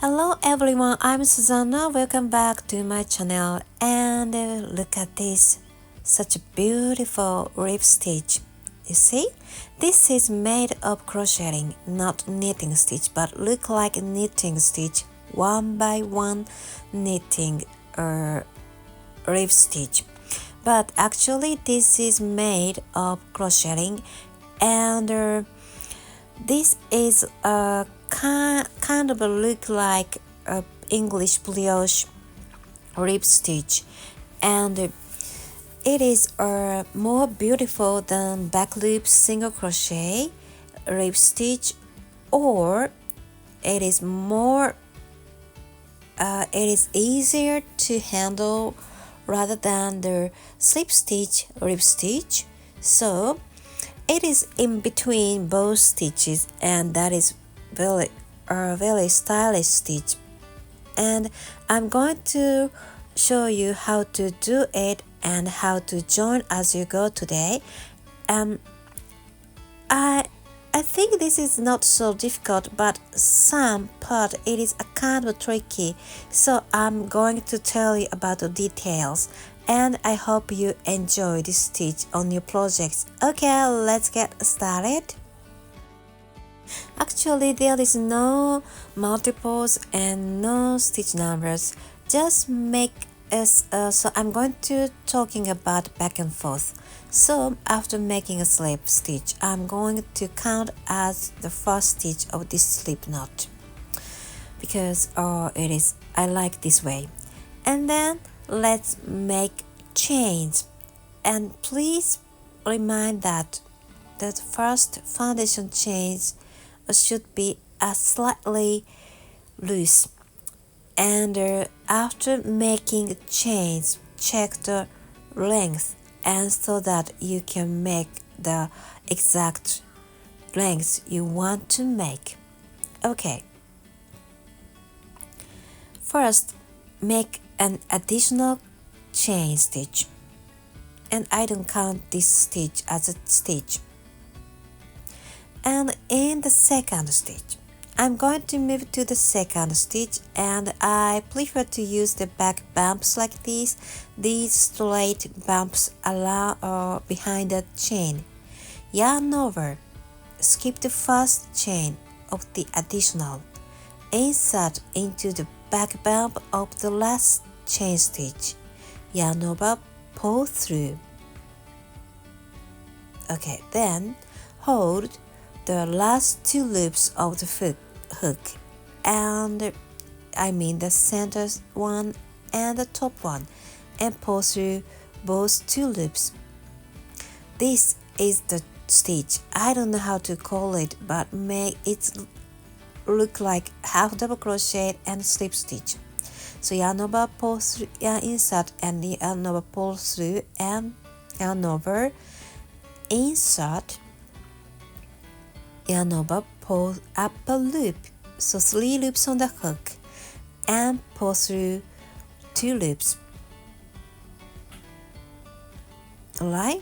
Hello everyone, I'm Susanna. Welcome back to my channel. And look at this, such a beautiful rib stitch. You see, this is made of crocheting, not knitting stitch, but look like a knitting stitch, one by one knitting rib stitch. But actually, this is made of crocheting, and this is a kind of a look like a English brioche rib stitch, and it is more beautiful than back loop single crochet rib stitch, or it is more it is easier to handle rather than the slip stitch rib stitch. So it is in between both stitches, and that is very stylish stitch. And I'm going to show you how to do it and how to join as you go today. I think this is not so difficult, but some part it is a kind of tricky, so I'm going to tell you about the details, and I hope you enjoy this stitch on your projects. Okay, let's get started. Actually, there is no multiples and no stitch numbers, just make so I'm going to talking about back and forth. So after making a slip stitch, I'm going to count as the first stitch of this slip knot, because I like this way. And then let's make chains, and please remind that the first foundation chains should be slightly loose, and after making chains, check the length, and so that you can make the exact length you want to make. Okay, first make an additional chain stitch, and I don't count this stitch as a stitch. And in the second stitch, I'm going to move to the second stitch, and I prefer to use the back bumps like this. These straight bumps allow behind the chain. Yarn over, skip the first chain of the additional, insert into the back bump of the last chain stitch, yarn over, pull through. Okay, then hold the last two loops of the hook, and I mean the center one and the top one, and pull through both two loops. This is the stitch. I don't know how to call it, but make it look like half double crochet and slip stitch. So yarn over, pull through, yarn insert, and yarn over, pull through, and yarn over, insert, yarn over, pull up a loop, so 3 loops on the hook, and pull through 2 loops. Alright?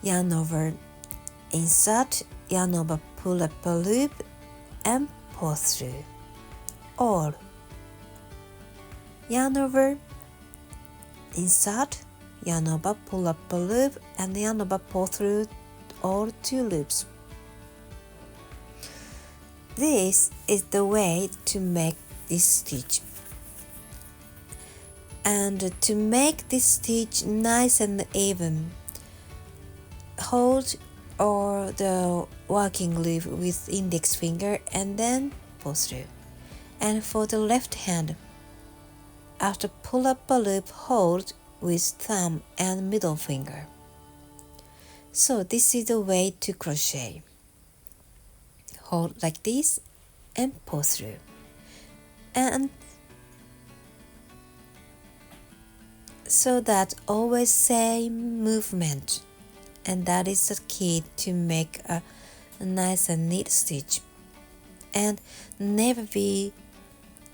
Yarn over, insert, yarn over, pull up a loop, and pull through. Or yarn over, insert, yarn over, pull up a loop, and yarn over, pull through all 2 loops. This is the way to make this stitch. And to make this stitch nice and even, hold or the working loop with index finger and then pull through. And for the left hand, after pull up a loop, hold with thumb and middle finger. So this is the way to crochet. Hold like this and pull through. And so that always same movement, and that is the key to make a nice and neat stitch, and never be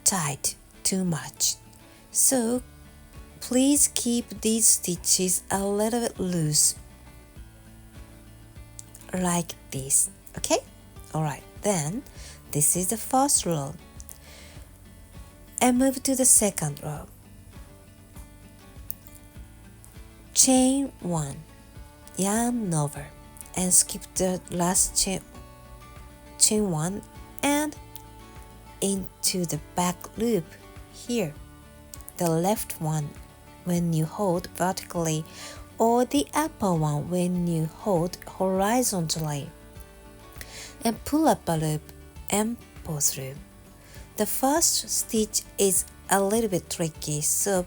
tight too much. So please keep these stitches a little bit loose, like this. Okay, all right, then This is the first row. And move to the second row. Chain 1, yarn over, and skip the last chain 1 and into the back loop here, the left one when you hold vertically or the upper one when you hold horizontally, and pull up a loop and pull through. The first stitch is a little bit tricky, so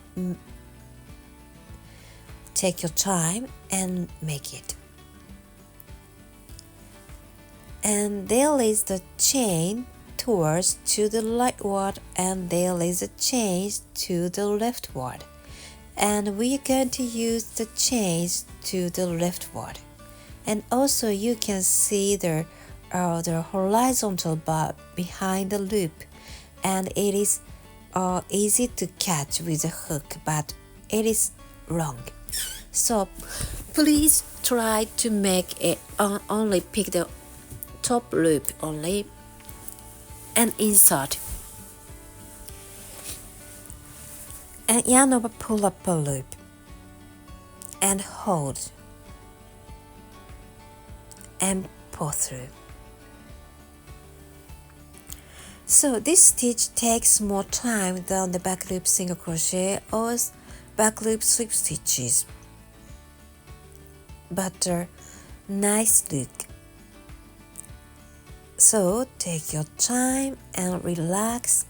take your time and make it. And there is the chain towards to the rightward, and there is a chain to the leftward, and we are going to use the chains to the leftward. And also you can see the horizontal bar behind the loop, and it is easy to catch with a hook, but it is wrong. So please try to make it only pick the top loop only and insert, and yarn over, pull up a loop and hold and pull through. So this stitch takes more time than the back loop single crochet or back loop slip stitches, but a nice look. So take your time and relax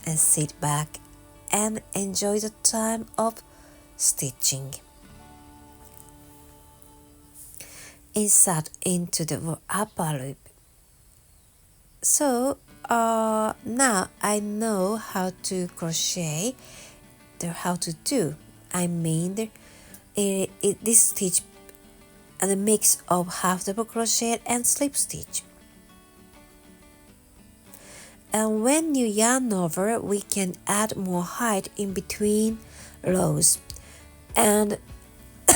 and sit back and enjoy the time of stitching. Insert into the upper loop. So now I know how to crochet, how to do. I mean, this stitch and a mix of half double crochet and slip stitch. And when you yarn over, we can add more height in between rows. And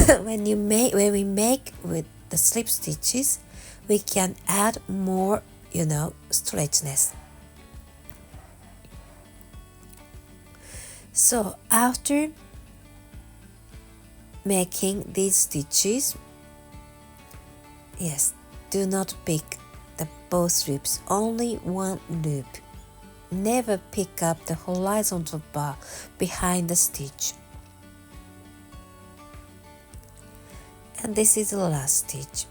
when we make with the slip stitches, we can add more, stretchiness. So after making these stitches, yes, do not pick the both loops, only one loop. Never pick up the horizontal bar behind the stitch. And this is the last stitch.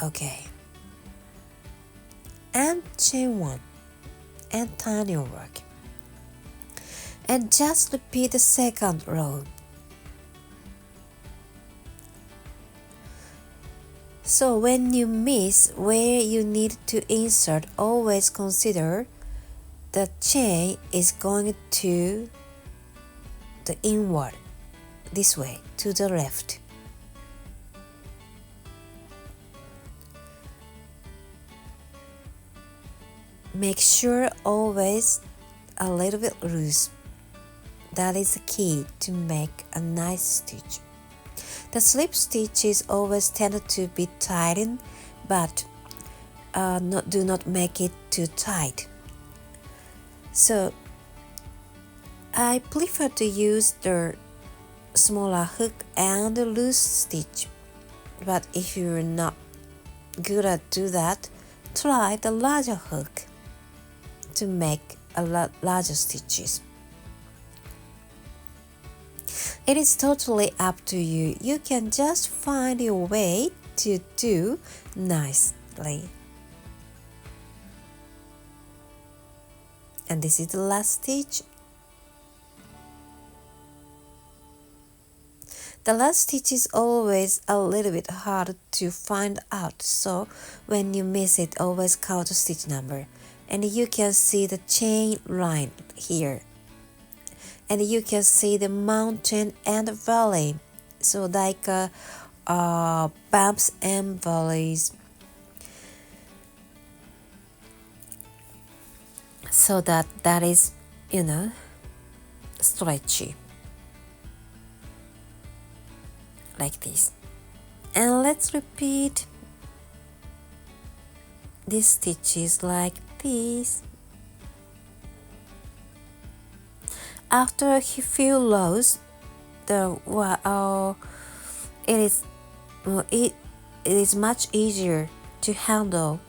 Okay. And chain 1 and turn your work. And just repeat the second row. So when you miss where you need to insert, always consider the chain is going to the inward, this way, to the left. Make sure always a little bit loose. That is the key to make a nice stitch. The slip stitches always tend to be tightened, but do not make it too tight. So I prefer to use the smaller hook and the loose stitch, but if you're not good at do that, try the larger hook to make a lot larger stitches. It is totally up to you. You can just find your way to do nicely. And this is the last stitch. The last stitch is always a little bit hard to find out, so when you miss it, always count the stitch number. And you can see the chain line here. And you can see the mountain and valley, so like bumps and valleys, so that is stretchy like this. And let's repeat these stitches like this. After a few rows, it is much easier to handle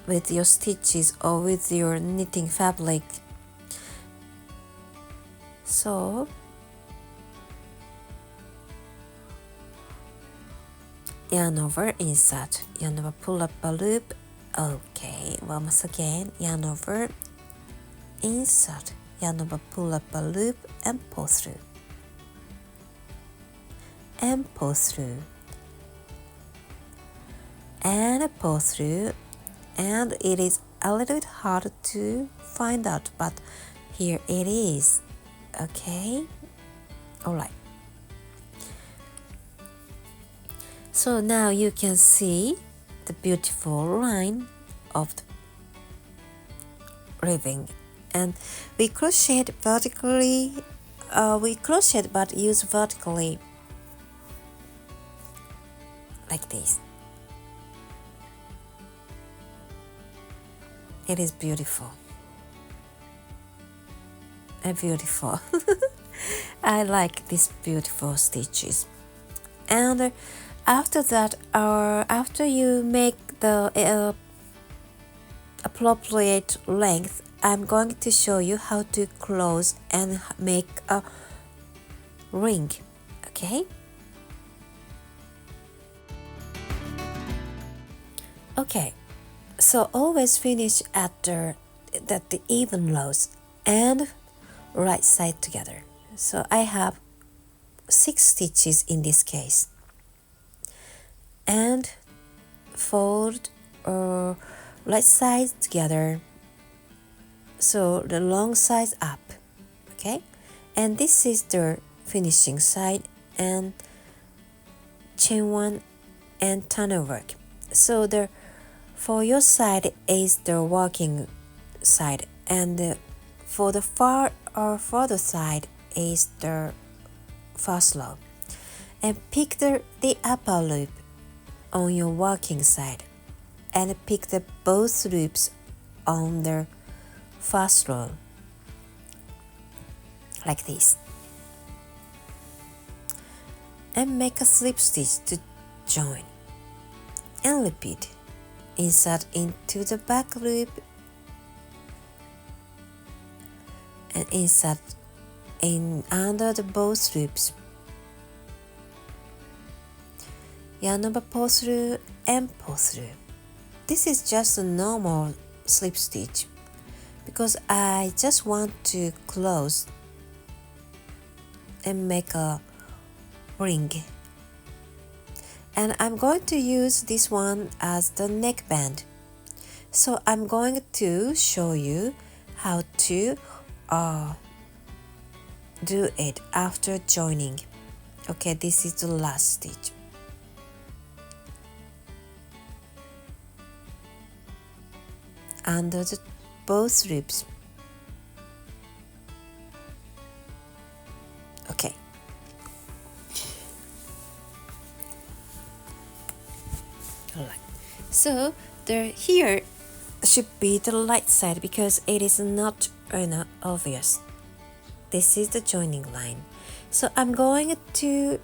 with your stitches or with your knitting fabric. So yarn over, insert, yarn over, pull up a loop. Okay, once again, yarn over, insert, yarn over, pull up a loop and pull through. And pull through. And pull through. And it is a little bit hard to find out, but here it is. Okay? Alright. So now you can see the beautiful line of the ribbing. And we crocheted vertically, but use vertically like this. It is beautiful. Beautiful. I like these beautiful stitches. And after that, after you make the appropriate length, I'm going to show you how to close and make a ring. Okay? Okay. So always finish at the even rows and right side together. So I have 6 stitches in this case. And fold right side together. So the long side up. Okay? And this is the finishing side and chain 1 and turn over. So for your side is the working side, and for the far or further side is the first row. And pick the upper loop on your working side, and pick the both loops on the first row, like this. And make a slip stitch to join, and repeat. Insert into the back loop and insert in under the both loops. Yarn over, pull through and pull through. This is just a normal slip stitch because I just want to close and make a ring. And I'm going to use this one as the neckband. So I'm going to show you how to do it after joining. Okay, this is the last stitch. Under both loops. Okay. Alright. So here should be the light side because it is not obvious. This is the joining line. So I'm going to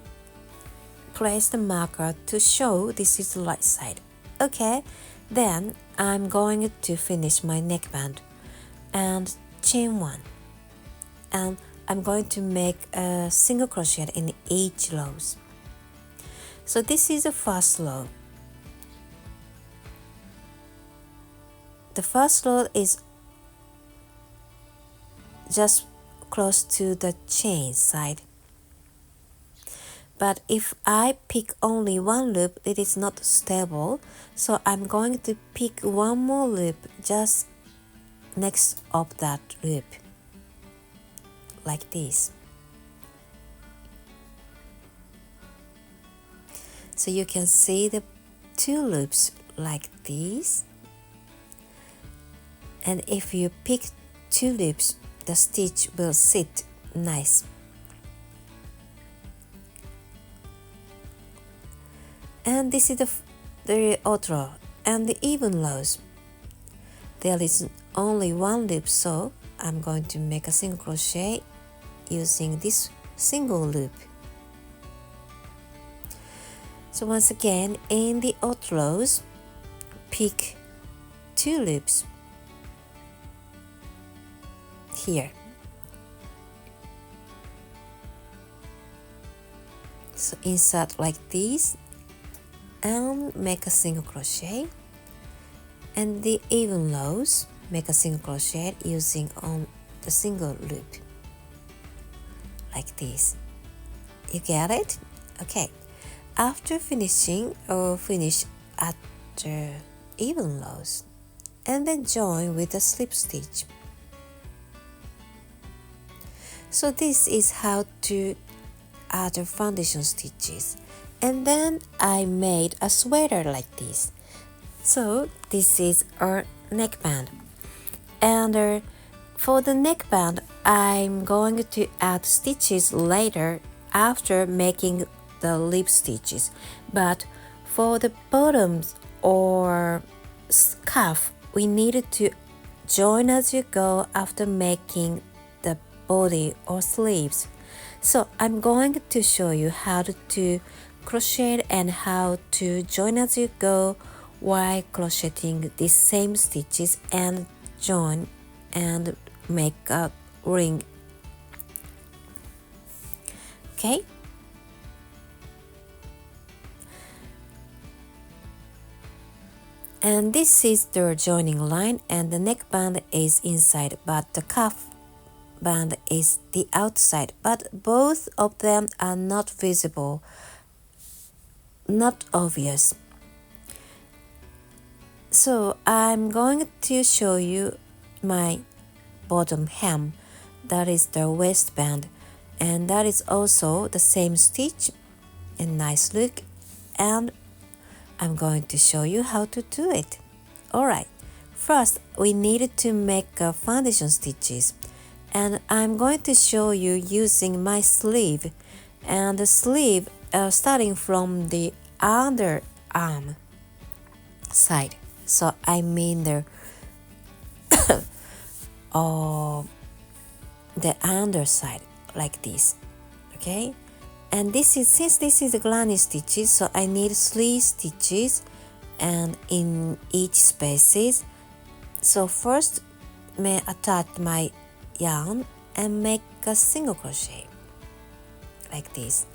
place the marker to show this is the light side. Okay, then I'm going to finish my neckband and chain 1. And I'm going to make a single crochet in each rows. So this is the first row. The first row is just close to the chain side. But if I pick only one loop, it is not stable. So I'm going to pick one more loop just next of that loop, like this. So you can see the 2 loops like this. And if you pick 2 loops, the stitch will sit nice. And this is the outro. and the even lows. There is only one loop, so I'm going to make a single crochet using this single loop. So once again, in the odd rows, pick 2 loops here. So insert like this and make a single crochet, and the even lows make a single crochet using on the single loop like this. You get it? Okay. After finishing or finish at the even lows and then join with a slip stitch. So this is how to add the foundation stitches. And then I made a sweater like this. So this is our neckband. And for the neckband, I'm going to add stitches later after making the lip stitches. But for the bottoms or scarf, we needed to join as you go after making the body or sleeves. So I'm going to show you how to crochet and how to join as you go while crocheting the same stitches and join and make a ring. Okay? And this is the joining line, and the neckband is inside, but the cuff band is the outside, but both of them are not visible, not obvious. So I'm going to show you my bottom hem, that is the waistband, and that is also the same stitch, a nice look, and I'm going to show you how to do it. Alright, first we needed to make foundation stitches, and I'm going to show you using my sleeve, and the sleeve starting from the underarm side. So I mean the the underside like this, okay? And this is, since this is a granny stitches, so I need 3 stitches and in each spaces. So first may attach my yarn and make a single crochet like this,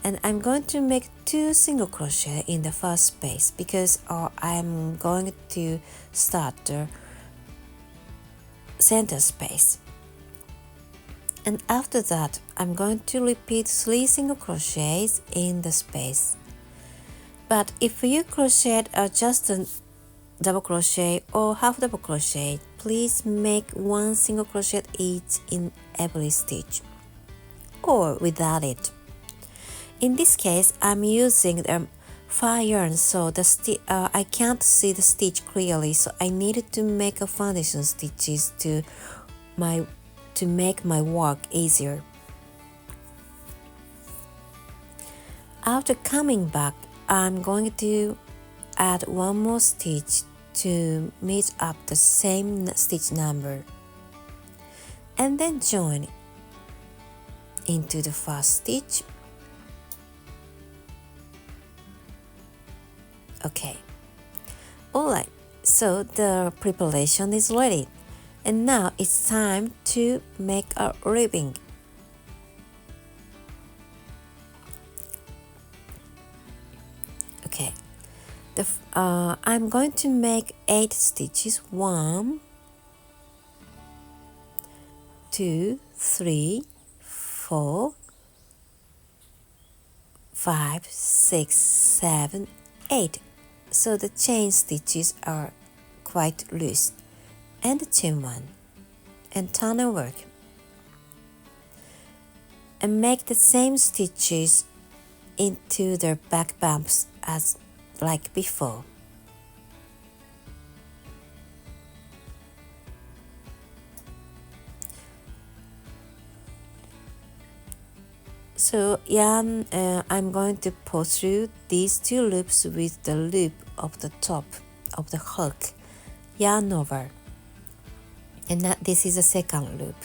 and I'm going to make 2 single crochet in the first space because I'm going to start the center space. And after that, I'm going to repeat 3 single crochets in the space. But if you crochet just a double crochet or half double crochet, please make 1 single crochet each in every stitch, or without it. In this case, I'm using the fire yarn, so I can't see the stitch clearly, so I needed to make a foundation stitches to make my work easier. After coming back, I'm going to add 1 more stitch to meet up the same stitch number, and then join into the first stitch. Okay, alright, so the preparation is ready, and now it's time to make a ribbing. Okay, I'm going to make 8 stitches. 1, 2, 3, 4, 5, 6, 7, 8. So the chain stitches are quite loose, and the chain 1, and turn and work, and make the same stitches into their back bumps as like before. So I'm going to pull through these 2 loops with the loop of the top of the hook, yarn over, and this is the second loop,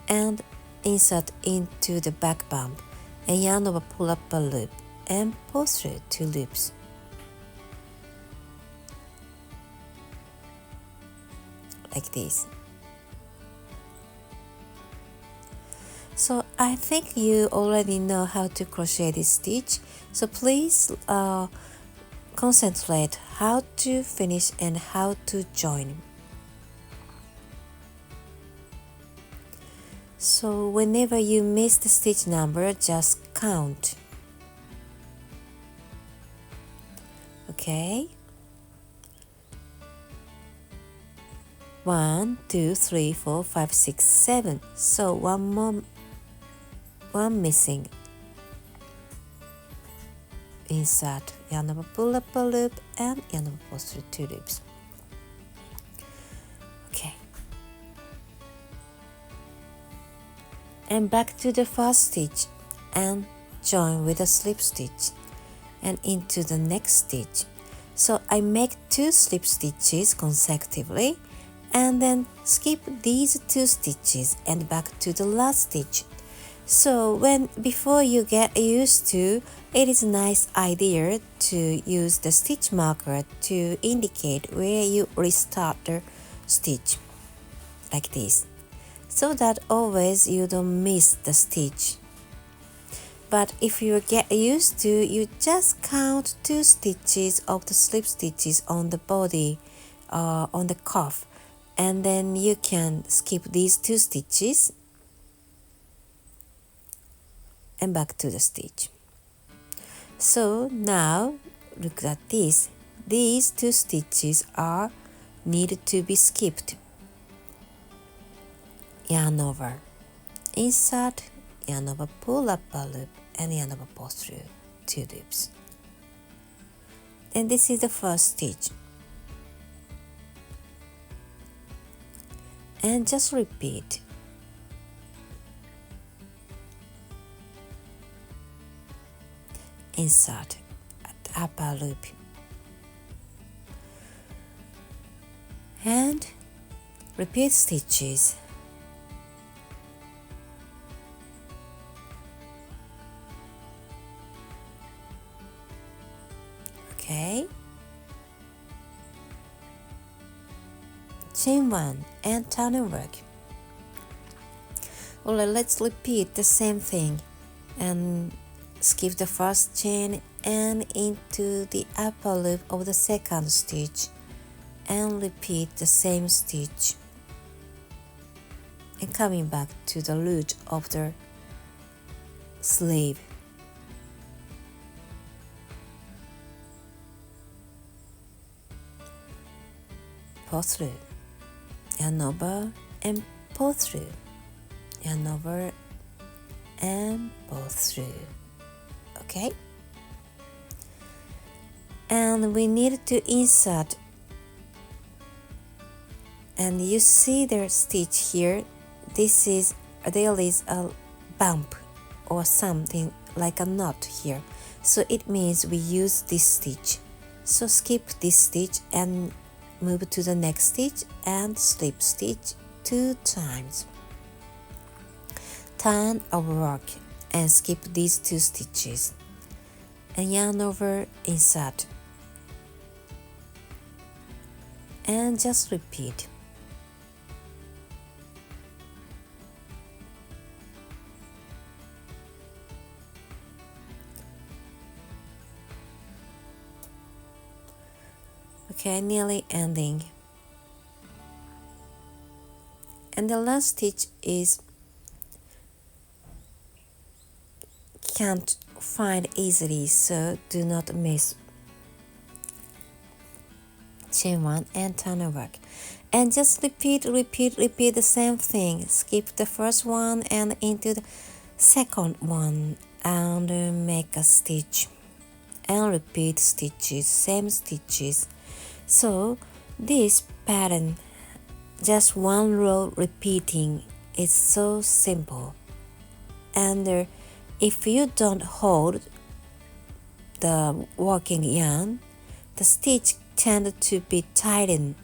and insert into the back bump, and yarn over, pull up a loop, and pull through 2 loops. Like this. So I think you already know how to crochet this stitch, so please concentrate how to finish and how to join. So whenever you miss the stitch number, just count. Okay? 1, 2, 3, 4, 5, 6, 7. So one missing. Insert yarn over, pull up a loop, and yarn over, pull through 2 loops. Okay. And back to the first stitch and join with a slip stitch and into the next stitch. So I make 2 slip stitches consecutively and then skip these 2 stitches and back to the last stitch. So before you get used to, it is a nice idea to use the stitch marker to indicate where you restart the stitch, like this, so that always you don't miss the stitch. But if you get used to, you just count 2 stitches of the slip stitches on the body or on the cuff, and then you can skip these 2 stitches and back to the stitch. So now look at this. These 2 stitches are needed to be skipped. Yarn over, insert, yarn over, pull up a loop, and yarn over, pull through 2 loops. And this is the first stitch. And just repeat. Insert at the upper loop and repeat stitches. Okay, chain 1 and turn and work. Alright, let's repeat the same thing and skip the first chain and into the upper loop of the second stitch and repeat the same stitch and coming back to the root of the sleeve. Pull through, yarn over and pull through, yarn over and pull through. Okay, and we need to insert, and you see the stitch here. There is a bump or something like a knot here, so it means we use this stitch. So skip this stitch and move to the next stitch and slip stitch 2 times. Turn over, work, and skip these 2 stitches and yarn over, insert, and just repeat. Okay, nearly ending. And the last stitch is can't find easily, so do not miss. Chain 1 and turn and work, and just repeat the same thing. Skip the first one and into the second one and make a stitch and repeat stitches, same stitches. So this pattern, just one row repeating, is so simple, and if you don't hold the working yarn, the stitch tend to be tightened.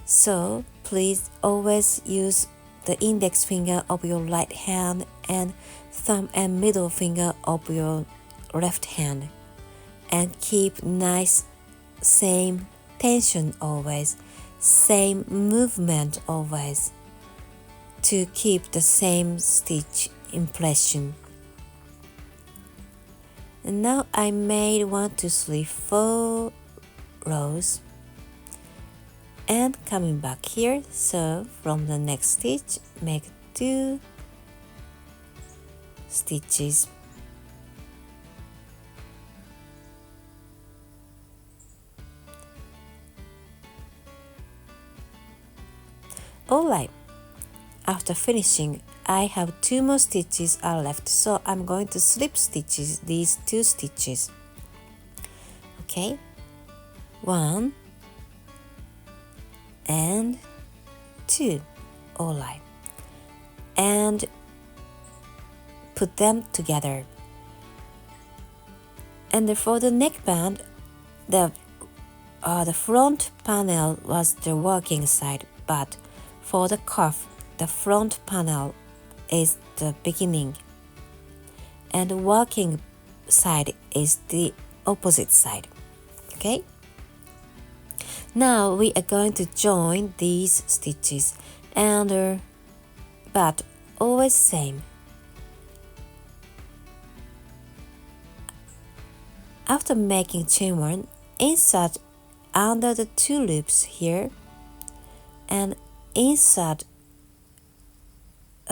So please always use the index finger of your right hand and thumb and middle finger of your left hand, and keep nice same tension always, same movement always, to keep the same stitch impression. And now I made 1 2 3 4 rows, and coming back here, so from the next stitch make 2 stitches. Alright, after finishing I have 2 more stitches are left, so I'm going to slip stitches these 2 stitches. Okay, 1 and 2. Alright, and put them together. And for the neckband, the front panel was the working side, but for the cuff, the front panel is the beginning, and the working side is the opposite side. Okay? Now we are going to join these stitches, and but always same. After making chain 1, insert under the 2 loops here, and insert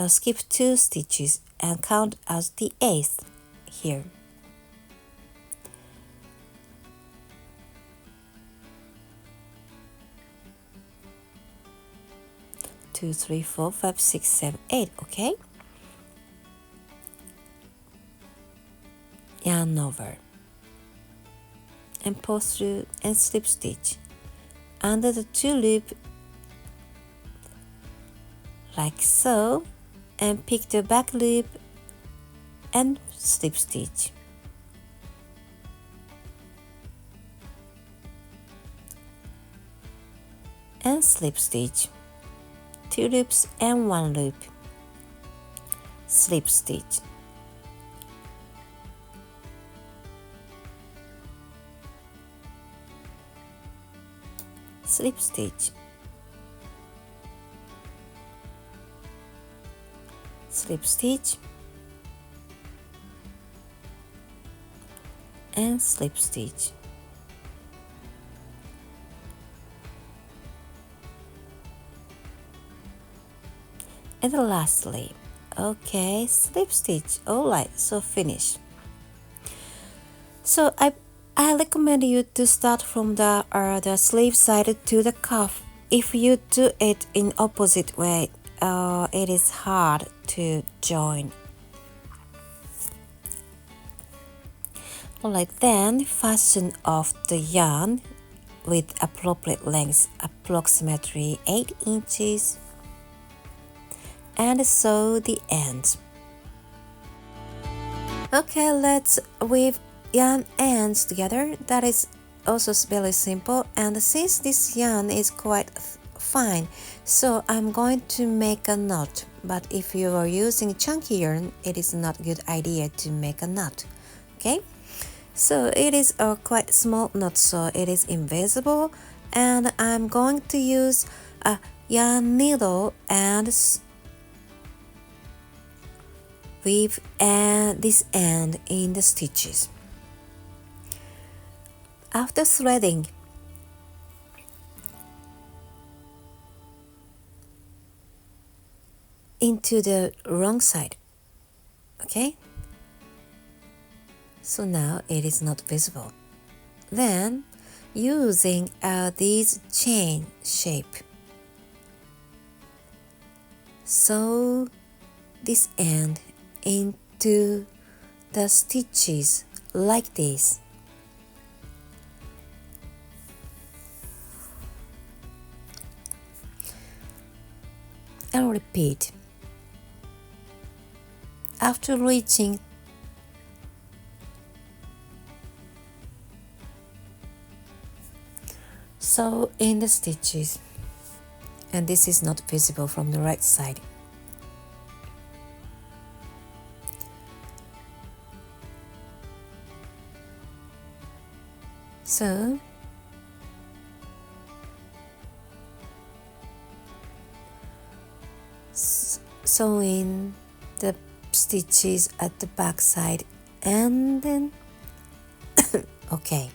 skip 2 stitches and count as the 8th here. Two, three, four, five, 6, 7, 8. Okay, yarn over and pull through and slip stitch under the 2 loop like so, and pick the back loop and slip stitch. And slip stitch, 2 loops and 1 loop, slip stitch, slip stitch, slip stitch, and slip stitch. And lastly, okay, slip stitch. Alright, so finish. So I recommend you to start from the sleeve side to the cuff. If you do it in opposite way, it is hard to join. Alright, then fasten off the yarn with appropriate length, approximately 8 inches, and sew the ends. Okay, let's weave yarn ends together. That is also very simple, and since this yarn is quite fine, so I'm going to make a knot. But if you are using chunky yarn, it is not a good idea to make a knot. Okay, so it is a quite small knot, so it is invisible, and I'm going to use a yarn needle and weave this end in the stitches. After threading, into the wrong side. Okay, so now it is not visible. Then using this chain shape, sew this end into the stitches like this. And repeat. After reaching sew in the stitches, and this is not visible from the right side. So sew in the stitches at the back side, and then okay,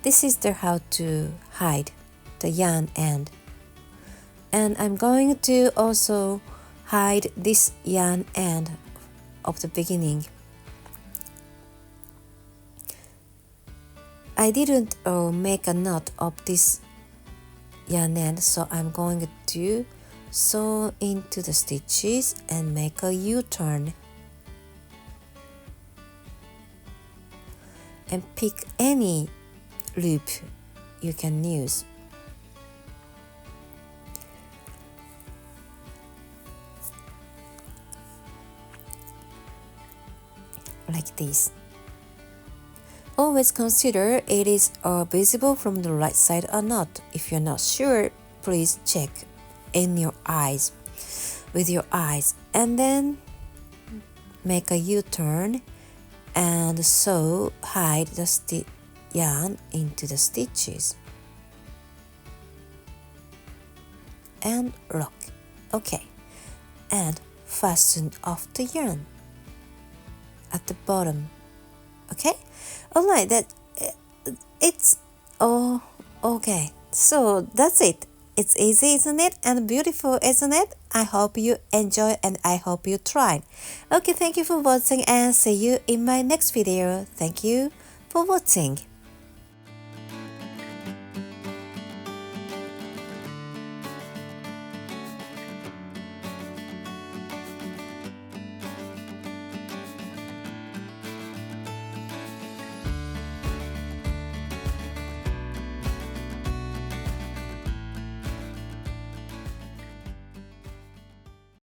this is the how to hide the yarn end, and I'm going to also hide this yarn end of the beginning. I didn't make a knot of this yarn end, so I'm going to sew into the stitches and make a U-turn and pick any loop you can use. Like this. Always consider it is visible from the right side or not. If you're not sure, please check in your eyes, with your eyes, and then make a U-turn and so hide the yarn into the stitches and lock. Okay, and fasten off the yarn at the bottom. Okay, all right, that it's okay, so that's it. It's easy, isn't it? And beautiful, isn't it? I hope you enjoy and I hope you try. Okay, thank you for watching and see you in my next video. Thank you for watching.